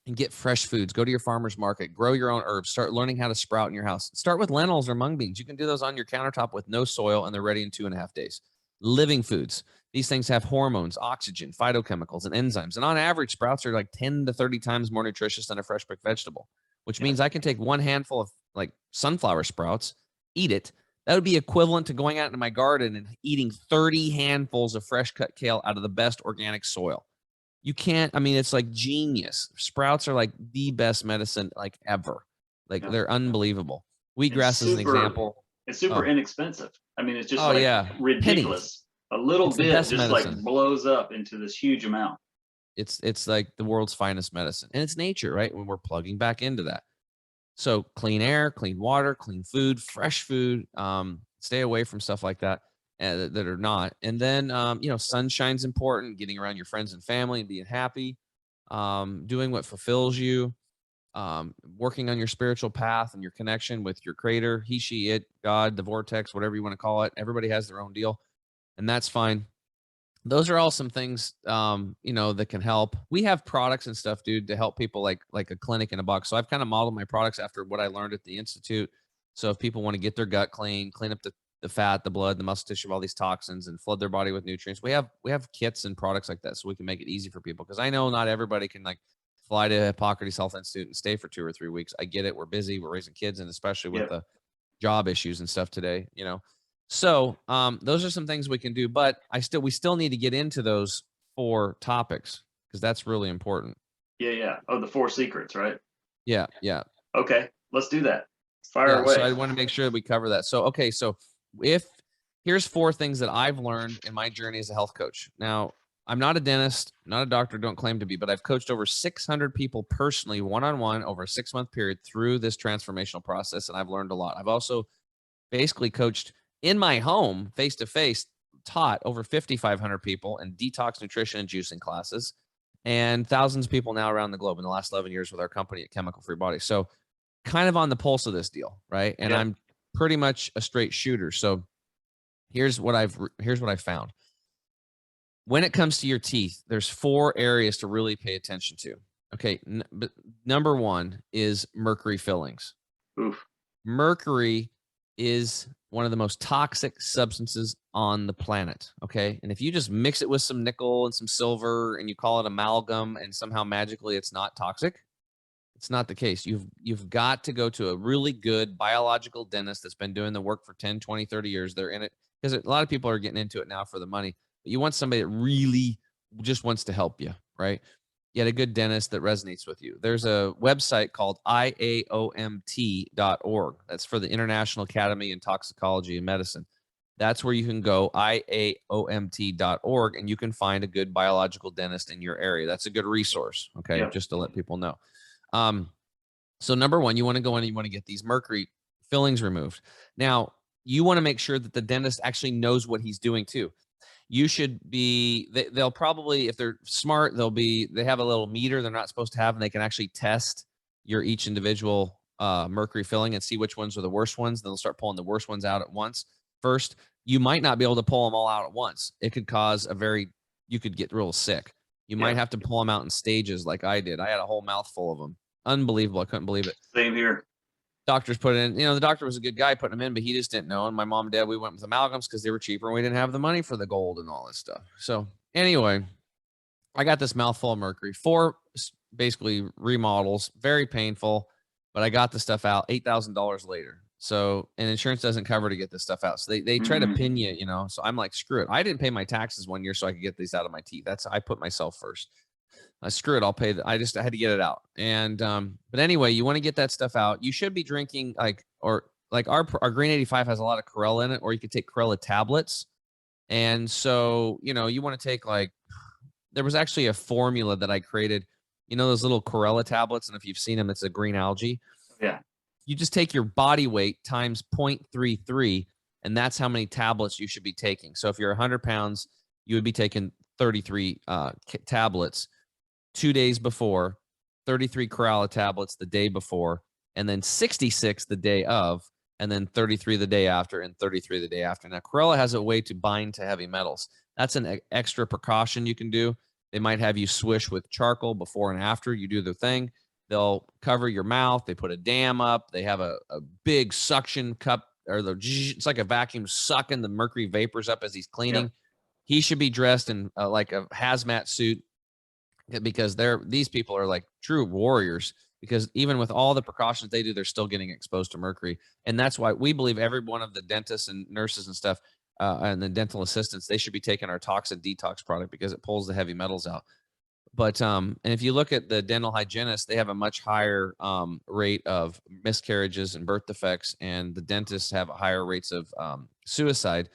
and get fresh foods. Go to your farmer's market, grow your own herbs, start learning how to sprout in your house. Start with lentils or mung beans. You can do those on your countertop with no soil, and they're ready in 2.5 days. Living foods. These things have hormones, oxygen, phytochemicals, and enzymes. And on average, sprouts are like 10 to 30 times more nutritious than a fresh picked vegetable, which means I can take one handful of like sunflower sprouts, eat it. That would be equivalent to going out into my garden and eating 30 handfuls of fresh cut kale out of the best organic soil. You can't, I mean, it's like genius. Sprouts are like the best medicine like ever. Like they're unbelievable. Wheatgrass is an example. It's super inexpensive. I mean, it's just Oh like yeah, ridiculous. A little It's the bit best just medicine. like blows up into this huge amount. It's like the world's finest medicine, and it's nature, right? When we're plugging back into that. So clean air, clean water, clean food, fresh food. Stay away from stuff like that that are not. And then, sunshine's important. Getting around your friends and family and being happy. Doing what fulfills you. Working on your spiritual path and your connection with your creator, he, she, it, God, the vortex, whatever you want to call it. Everybody has their own deal, and that's fine. Those are all some things, that can help. We have products and stuff, dude, to help people like a clinic in a box. So I've kind of modeled my products after what I learned at the Institute. So if people want to get their gut clean up the fat, the blood, the muscle tissue, all these toxins, and flood their body with nutrients, we have kits and products like that, so we can make it easy for people. Because I know not everybody can like fly to Hippocrates Health Institute and stay for 2 or 3 weeks. I get it. We're busy. We're raising kids, and especially with the job issues and stuff today, So those are some things we can do, but we still need to get into those 4 topics because that's really important. Yeah. Oh, the 4 secrets, right? Yeah. Okay, let's do that. Fire away. So I want to make sure that we cover that. So, okay. So here's 4 things that I've learned in my journey as a health coach. Now, I'm not a dentist, not a doctor, don't claim to be, but I've coached over 600 people personally, one-on-one over a 6-month period through this transformational process. And I've learned a lot. I've also basically coached in my home, face-to-face, taught over 5,500 people in detox nutrition and juicing classes, and thousands of people now around the globe in the last 11 years with our company at Chemical Free Body. So kind of on the pulse of this deal, right? And I'm pretty much a straight shooter. So here's what I've found. When it comes to your teeth, there's 4 areas to really pay attention to. Okay, but number 1 is mercury fillings. Oof. Mercury is one of the most toxic substances on the planet. Okay. And if you just mix it with some nickel and some silver and you call it amalgam and somehow magically it's not toxic, it's not the case. You've got to go to a really good biological dentist that's been doing the work for 10, 20, 30 years. They're in it because a lot of people are getting into it now for the money, but you want somebody that really just wants to help you, right? Get a good dentist that resonates with you. There's a website called IAOMT.org. That's for the International Academy in Toxicology and Medicine. That's where you can go, IAOMT.org, and you can find a good biological dentist in your area. That's a good resource, okay, just to let people know. So number 1, you want to go in and you want to get these mercury fillings removed. Now, you want to make sure that the dentist actually knows what he's doing too. You should be, they'll probably, if they're smart, they have a little meter they're not supposed to have, and they can actually test each individual mercury filling and see which ones are the worst ones. They'll start pulling the worst ones out at once. First, you might not be able to pull them all out at once. It could cause you could get real sick. You might have to pull them out in stages like I did. I had a whole mouthful of them. Unbelievable. I couldn't believe it. Same here. Doctors put in, the doctor was a good guy putting them in, but he just didn't know. And my mom and dad, we went with amalgams because they were cheaper and we didn't have the money for the gold and all this stuff. So anyway, I got this mouthful of mercury, 4 basically remodels, very painful, but I got the stuff out $8,000 later. So, and insurance doesn't cover to get this stuff out. So they try to pin you, you know. So I'm like, screw it. I didn't pay my taxes 1 year so I could get these out of my teeth. I put myself first. Screw it. I'll pay. I had to get it out. And, but anyway, you want to get that stuff out. You should be drinking our Green 85 has a lot of chlorella in it, or you could take chlorella tablets. And so, you know, you want to take there was actually a formula that I created, you know, those little chlorella tablets. And if you've seen them, it's a green algae. Yeah. You just take your body weight times 0.33, and that's how many tablets you should be taking. So if you're 100 pounds, you would be taking 33 tablets 2 days before, 33 chlorella tablets the day before, and then 66 the day of, and then 33 the day after, and 33 the day after. Now, chlorella has a way to bind to heavy metals. That's an extra precaution you can do. They might have you swish with charcoal before and after you do the thing. They'll cover your mouth. They put a dam up. They have a big suction cup, or it's like a vacuum sucking the mercury vapors up as he's cleaning. Yep. He should be dressed in like a hazmat suit, because these people are like true warriors, because even with all the precautions they do, they're still getting exposed to mercury. And that's why we believe every one of the dentists and nurses and stuff and the dental assistants, they should be taking our Toxin Detox product, because it pulls the heavy metals out. But and if you look at the dental hygienists, they have a much higher rate of miscarriages and birth defects, and the dentists have higher rates of suicide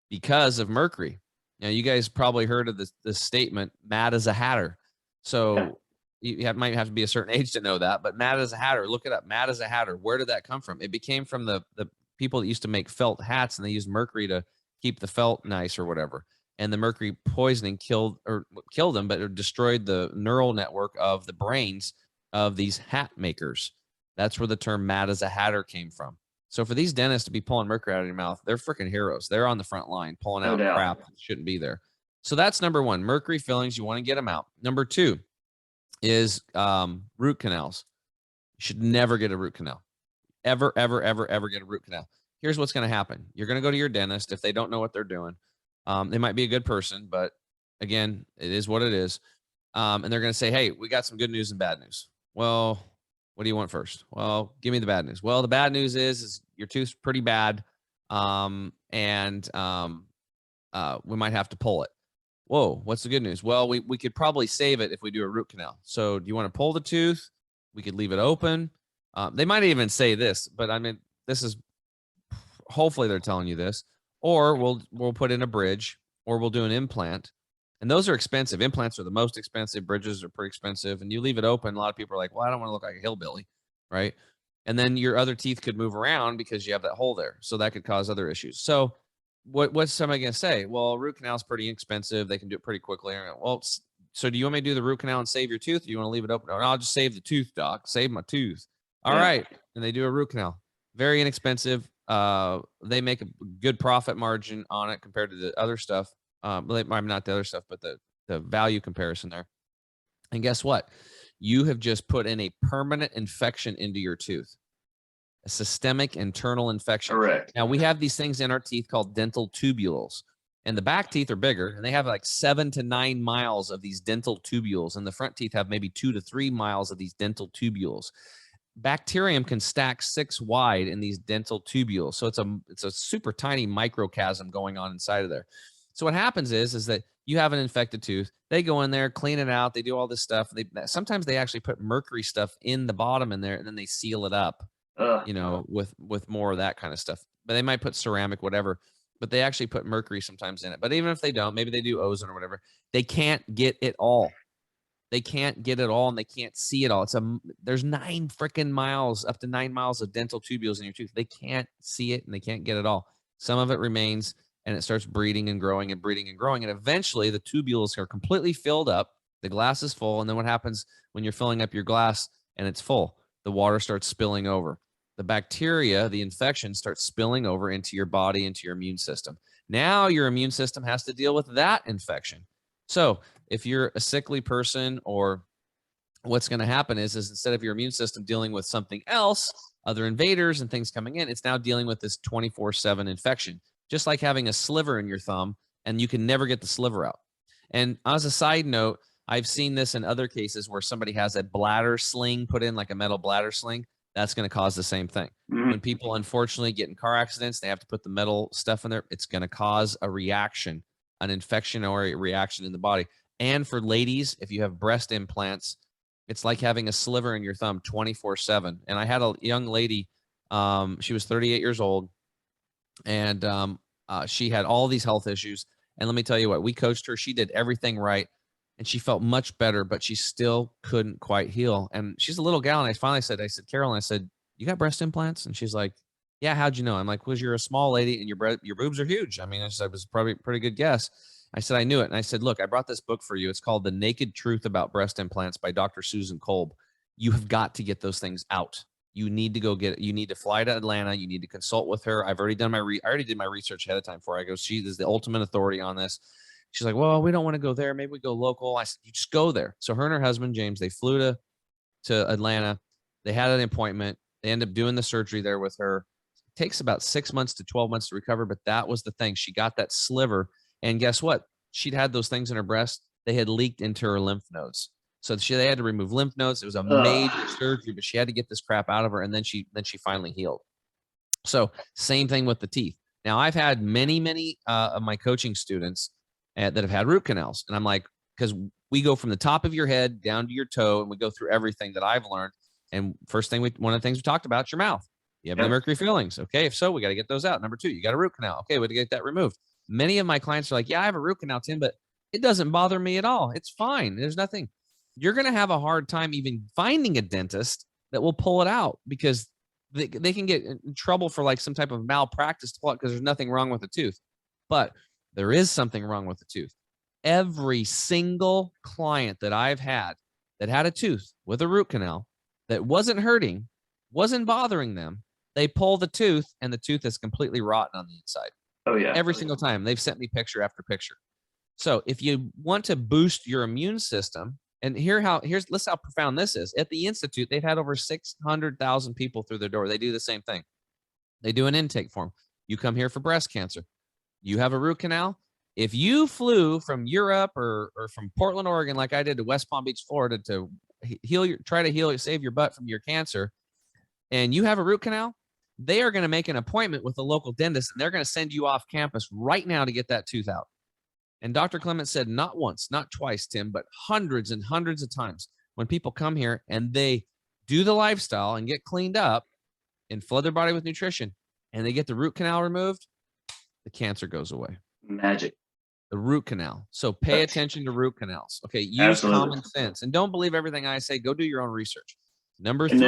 because of mercury. Now, you guys probably heard of this statement, "Mad as a hatter." So you might have to be a certain age to know that, but "Mad as a hatter," look it up. "Mad as a hatter." Where did that come from? It became from the people that used to make felt hats, and they used mercury to keep the felt nice or whatever. And the mercury poisoning killed them, but it destroyed the neural network of the brains of these hat makers. That's where the term "mad as a hatter" came from. So for these dentists to be pulling mercury out of your mouth, they're freaking heroes. They're on the front line pulling out crap that shouldn't be there. So that's number one, mercury fillings. You want to get them out. Number two is root canals. You should never get a root canal. Ever, ever, ever, ever get a root canal. Here's what's going to happen. You're going to go to your dentist. If they don't know what they're doing, they might be a good person, but again, it is what it is. And they're going to say, "Hey, we got some good news and bad news." Well, what do you want first? Well, give me the bad news. Well, the bad news is your tooth's pretty bad. We might have to pull it. Whoa, what's the good news? Well, we could probably save it if we do a root canal. So do you want to pull the tooth? We could leave it open. They might even say this, but I mean, this is, hopefully they're telling you this. Or we'll put in a bridge, or we'll do an implant. And those are expensive. Implants are the most expensive. Bridges are pretty expensive. And you leave it open, a lot of people are like, "Well, I don't want to look like a hillbilly," right? And then your other teeth could move around because you have that hole there. So that could cause other issues. So what's somebody going to say? Well, root canal is pretty expensive. They can do it pretty quickly. Well, so do you want me to do the root canal and save your tooth? Or do you want to leave it open? No, I'll just save the tooth, doc. Save my tooth. All right. And they do a root canal. Very inexpensive. They make a good profit margin on it compared to the other stuff. Not the other stuff, but the value comparison there. And guess what? You have just put in a permanent infection into your tooth, a systemic internal infection. Correct. Now, we have these things in our teeth called dental tubules, and the back teeth are bigger, and they have like 7 to 9 miles of these dental tubules, and the front teeth have maybe 2 to 3 miles of these dental tubules. Bacterium can stack 6 wide in these dental tubules. So it's a super tiny microchasm going on inside of there. So what happens is that you have an infected tooth. They go in there, clean it out. They do all this stuff. Sometimes they actually put mercury stuff in the bottom in there, and then they seal it up, you know, with more of that kind of stuff. But they might put ceramic, whatever, but they actually put mercury sometimes in it. But even if they don't, maybe they do ozone or whatever, they can't get it all. They can't get it all, and they can't see it all. There's 9 freaking miles, up to 9 miles of dental tubules in your tooth. They can't see it, and they can't get it all. Some of it remains, and it starts breeding and growing and breeding and growing. And eventually the tubules are completely filled up. The glass is full. And then what happens when you're filling up your glass and it's full? The water starts spilling over. The bacteria, the infection starts spilling over into your body, into your immune system. Now your immune system has to deal with that infection. So if you're a sickly person, or what's going to happen is instead of your immune system dealing with something else, other invaders and things coming in, it's now dealing with this 24/7 infection. Just like having a sliver in your thumb, and you can never get the sliver out. And as a side note, I've seen this in other cases where somebody has a bladder sling put in, like a metal bladder sling. that's going to cause the same thing. When people unfortunately get in car accidents, they have to put the metal stuff in there. It's going to cause a reaction, an infection or a reaction in the body. And for ladies, if you have breast implants, it's like having a sliver in your thumb 24/7. And I had a young lady, she was 38 years old, and she had all these health issues. And let me tell you what, we coached her. She did everything right, and she felt much better, but she still couldn't quite heal. And she's a little gal. And I finally said, Carolyn, I said, you got breast implants? And she's like, yeah, how'd you know? I'm like, well, you're a small lady and your boobs are huge. I mean, I said, it was probably a pretty good guess. I said, I knew it. And I said, look, I brought this book for you. It's called The Naked Truth About Breast Implants by Dr. Susan Kolb. You have got to get those things out. You need to go get it. You need to fly to Atlanta. You need to consult with her. I've already done I already did my research ahead of time for her. I go, she is the ultimate authority on this. She's like, well, we don't want to go there. Maybe we go local. I said, you just go there. So her and her husband, James, they flew to Atlanta. They had an appointment. They end up doing the surgery there with her. It takes about 6 months to 12 months to recover, but that was the thing. She got that sliver. And guess what? She'd had those things in her breast. They had leaked into her lymph nodes. So they had to remove lymph nodes. It was a major surgery, but she had to get this crap out of her. And then she finally healed. So same thing with the teeth. Now I've had many of my coaching students that have had root canals. And I'm like, because we go from the top of your head down to your toe, and we go through everything that I've learned. And one of the things we talked about is your mouth. You have the mercury fillings. Okay. If so, we got to get those out. Number 2, you got a root canal. Okay. We got to get that removed. Many of my clients are like, yeah, I have a root canal, Tim, but it doesn't bother me at all. It's fine. There's nothing. You're going to have a hard time even finding a dentist that will pull it out, because they can get in trouble for like some type of malpractice to pull it because there's nothing wrong with the tooth. But there is something wrong with the tooth. Every single client that I've had that had a tooth with a root canal that wasn't hurting, wasn't bothering them, they pull the tooth and the tooth is completely rotten on the inside. Oh yeah. Every single time. They've sent me picture after picture. So if you want to boost your immune system, and let's how profound this is. At the Institute, they've had over 600,000 people through their door. They do the same thing. They do an intake form. You come here for breast cancer. You have a root canal. If you flew from Europe or from Portland, Oregon, like I did, to West Palm Beach, Florida, to try to save your butt from your cancer, and you have a root canal, they are going to make an appointment with a local dentist, and they're going to send you off campus right now to get that tooth out. And Dr. Clement said, not once, not twice, Tim, but hundreds and hundreds of times when people come here and they do the lifestyle and get cleaned up and flood their body with nutrition, and they get the root canal removed, the cancer goes away. Magic. The root canal. So pay attention to root canals. Okay. Use common sense and don't believe everything I say. Go do your own research. Number 3.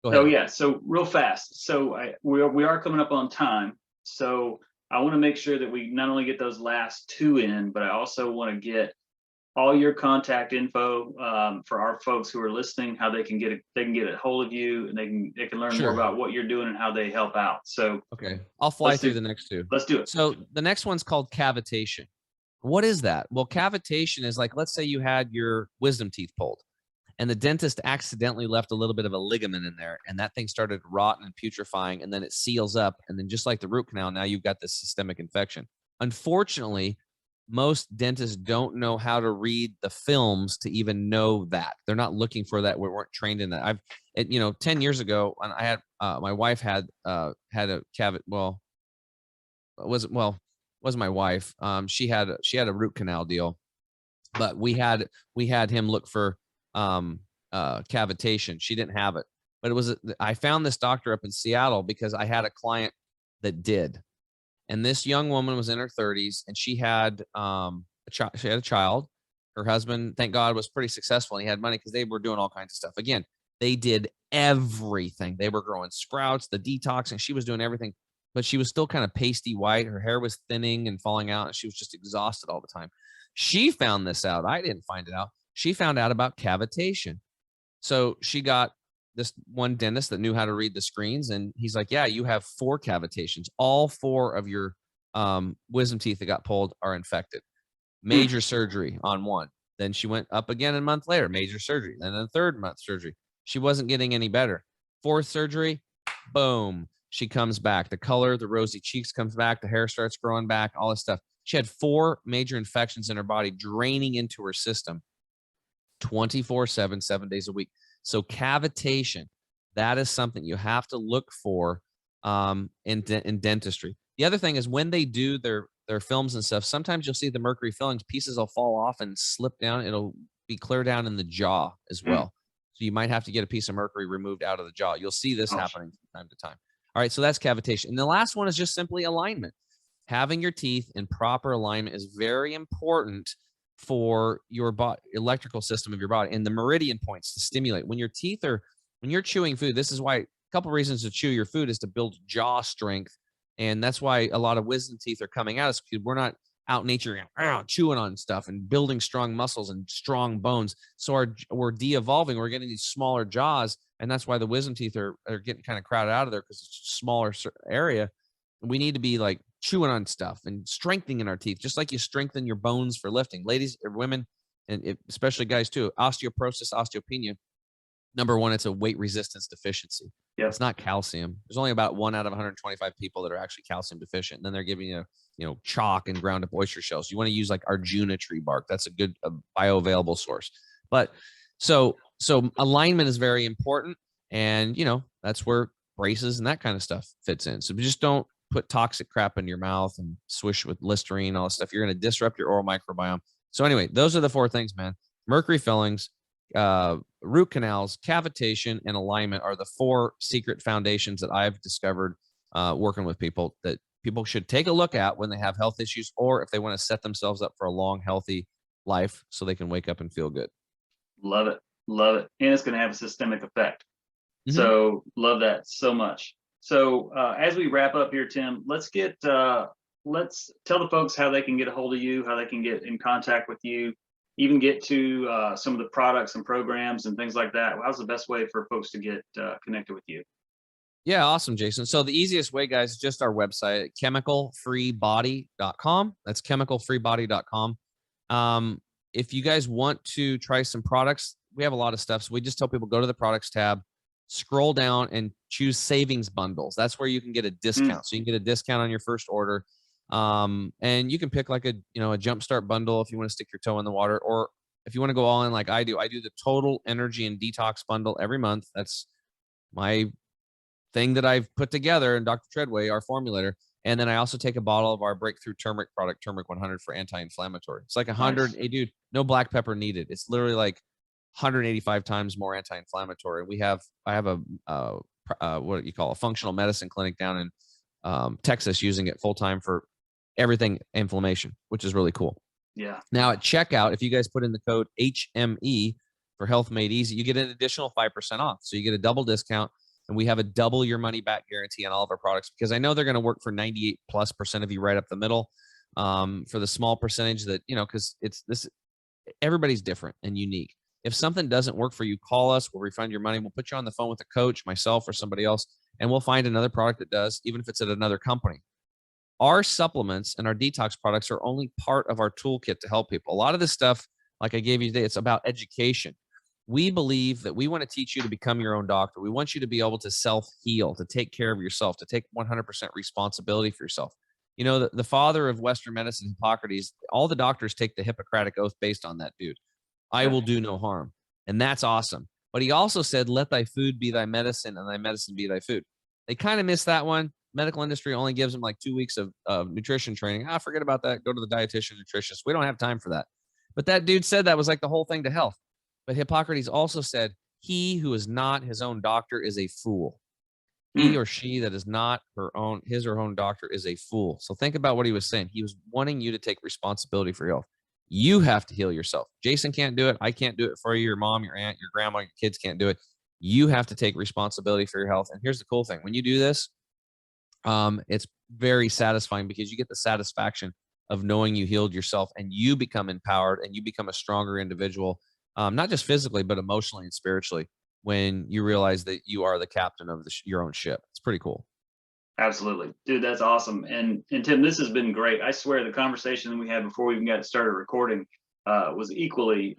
Go ahead. Oh yeah. So real fast. So we are coming up on time. So I want to make sure that we not only get those last 2 in, but I also want to get all your contact info for our folks who are listening, how they can get a hold of you, and they can learn more about what you're doing and how they help out. So okay, I'll fly through the next 2. Let's do it. So the next one's called cavitation. What is that? Well, cavitation is like, let's say you had your wisdom teeth pulled, and the dentist accidentally left a little bit of a ligament in there, and that thing started rotting and putrefying, and then it seals up, and then just like the root canal, now you've got this systemic infection. Unfortunately, most dentists don't know how to read the films to even know that. They're not looking for that. We weren't trained in that. 10 years ago, when I had my wife had a cavity. Well, wasn't my wife. She had a root canal deal, but we had him look for cavitation. She didn't have it, but I found this doctor up in Seattle because I had a client that did. And this young woman was in her 30s, and she had a child. Her husband, thank God, was pretty successful, and he had money because they were doing all kinds of stuff. Again, they did everything. They were growing sprouts, the detoxing. She was doing everything, but she was still kind of pasty white. Her hair was thinning and falling out, and she was just exhausted all the time. She found this out. I didn't find it out. She found out about cavitation. So she got this one dentist that knew how to read the screens, and he's like, yeah, you have 4 cavitations. All 4 of your wisdom teeth that got pulled are infected. Major surgery on one. Then she went up again a month later, major surgery. Then a 3rd month surgery. She wasn't getting any better. 4th surgery, boom, she comes back. The color, the rosy cheeks comes back. The hair starts growing back, all this stuff. She had 4 major infections in her body draining into her system 24/7, 7 days a week. So cavitation That is something you have to look for in dentistry. The other thing is when they do their films and stuff, sometimes you'll see the mercury fillings pieces will fall off and slip down. It'll be clear down in the jaw as well. So you might have to get a piece of mercury removed out of the jaw. You'll see this happening from time to time. All right, so that's cavitation. And the last one is just simply alignment. Having your teeth in proper alignment is very important for your electrical system of your body and the meridian points to stimulate. When you're chewing food, this is why a couple of reasons to chew your food is to build jaw strength. And that's why a lot of wisdom teeth are coming out, is because we're not out in nature chewing on stuff and building strong muscles and strong bones. So we're de-evolving. We're getting these smaller jaws. And that's why the wisdom teeth are getting kind of crowded out of there, because it's a smaller area. We need to be like chewing on stuff and strengthening our teeth, just like you strengthen your bones for lifting. Ladies or women, and especially guys too, osteoporosis, osteopenia. Number one, it's a weight resistance deficiency. Yep. It's not calcium. There's only about 1 out of 125 people that are actually calcium deficient. And then they're giving you, chalk and ground up oyster shells. You want to use like Arjuna tree bark. That's a good bioavailable source. But so alignment is very important. And, that's where braces and that kind of stuff fits in. So just don't put toxic crap in your mouth and swish with Listerine, all this stuff. You're going to disrupt your oral microbiome. So anyway, those are the 4 things, man. Mercury fillings, root canals, cavitation, and alignment are the 4 secret foundations that I've discovered working with people that people should take a look at when they have health issues, or if they want to set themselves up for a long, healthy life so they can wake up and feel good. Love it. Love it. And it's going to have a systemic effect. So love that so much. So as we wrap up here, Tim, let's tell the folks how they can get a hold of you, how they can get in contact with you, even get to some of the products and programs and things like that. How's the best way for folks to get connected with you? Yeah, awesome, Jason. So the easiest way, guys, is just our website, chemicalfreebody.com. That's chemicalfreebody.com. If you guys want to try some products, we have a lot of stuff. So we just tell people, go to the products tab, scroll down and choose savings bundles. That's where you can get a discount. So you can get a discount on your first order. And you can pick like a jumpstart bundle if you want to stick your toe in the water, or if you want to go all in like I do the total energy and detox bundle every month. That's my thing that I've put together in Dr. Treadway, our formulator. And then I also take a bottle of our breakthrough turmeric product, Turmeric 100, for anti-inflammatory. It's like 100, nice. Hey, dude, no black pepper needed. It's literally like 185 times more anti-inflammatory. I have a what you call a functional medicine clinic down in Texas using it full time for everything inflammation, which is really cool. Yeah. Now at checkout, if you guys put in the code HME for Health Made Easy, you get an additional 5% off. So you get a double discount, and we have a double your money back guarantee on all of our products, because I know they're going to work for 98+% of you right up the middle. For the small percentage that, because everybody's different and unique. If something doesn't work for you, call us. We'll refund your money. We'll put you on the phone with a coach, myself, or somebody else, and we'll find another product that does, even if it's at another company. Our supplements and our detox products are only part of our toolkit to help people. A lot of this stuff, like I gave you today, it's about education. We believe that we want to teach you to become your own doctor. We want you to be able to self-heal, to take care of yourself, to take 100% responsibility for yourself. The father of Western medicine, Hippocrates, all the doctors take the Hippocratic oath based on that dude. I will do no harm. And that's awesome. But he also said, let thy food be thy medicine and thy medicine be thy food. They kind of missed that one. Medical industry only gives them like 2 weeks of nutrition training. Forget about that. Go to the dietitian, nutritionist. We don't have time for that. But that dude said that was like the whole thing to health. But Hippocrates also said, he who is not his own doctor is a fool. He or she that is not his or her own doctor is a fool. So think about what he was saying. He was wanting you to take responsibility for your health. You have to heal yourself. Jason can't do it. I can't do it for you. Your mom, your aunt, your grandma, your kids can't do it. You have to take responsibility for your health. And here's the cool thing. When you do this, it's very satisfying, because you get the satisfaction of knowing you healed yourself and you become empowered and you become a stronger individual, not just physically, but emotionally and spiritually, when you realize that you are the captain of your own ship. It's pretty cool. Absolutely. Dude, that's awesome. And Tim, this has been great. I swear the conversation we had before we even got started recording was equally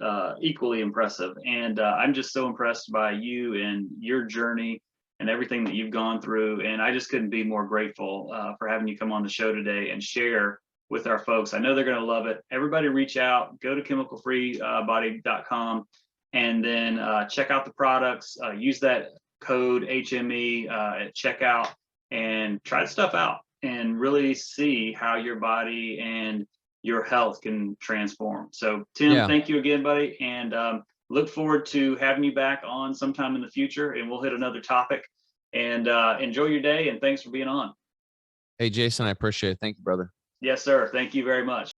impressive. And I'm just so impressed by you and your journey and everything that you've gone through. And I just couldn't be more grateful for having you come on the show today and share with our folks. I know they're going to love it. Everybody reach out, go to chemicalfreebody.com, and then check out the products. Use that code HME at checkout and try the stuff out and really see how your body and your health can transform. So Tim, thank you again, buddy. And look forward to having you back on sometime in the future, and we'll hit another topic. And enjoy your day, and thanks for being on. Hey, Jason, I appreciate it. Thank you, brother. Yes, sir. Thank you very much.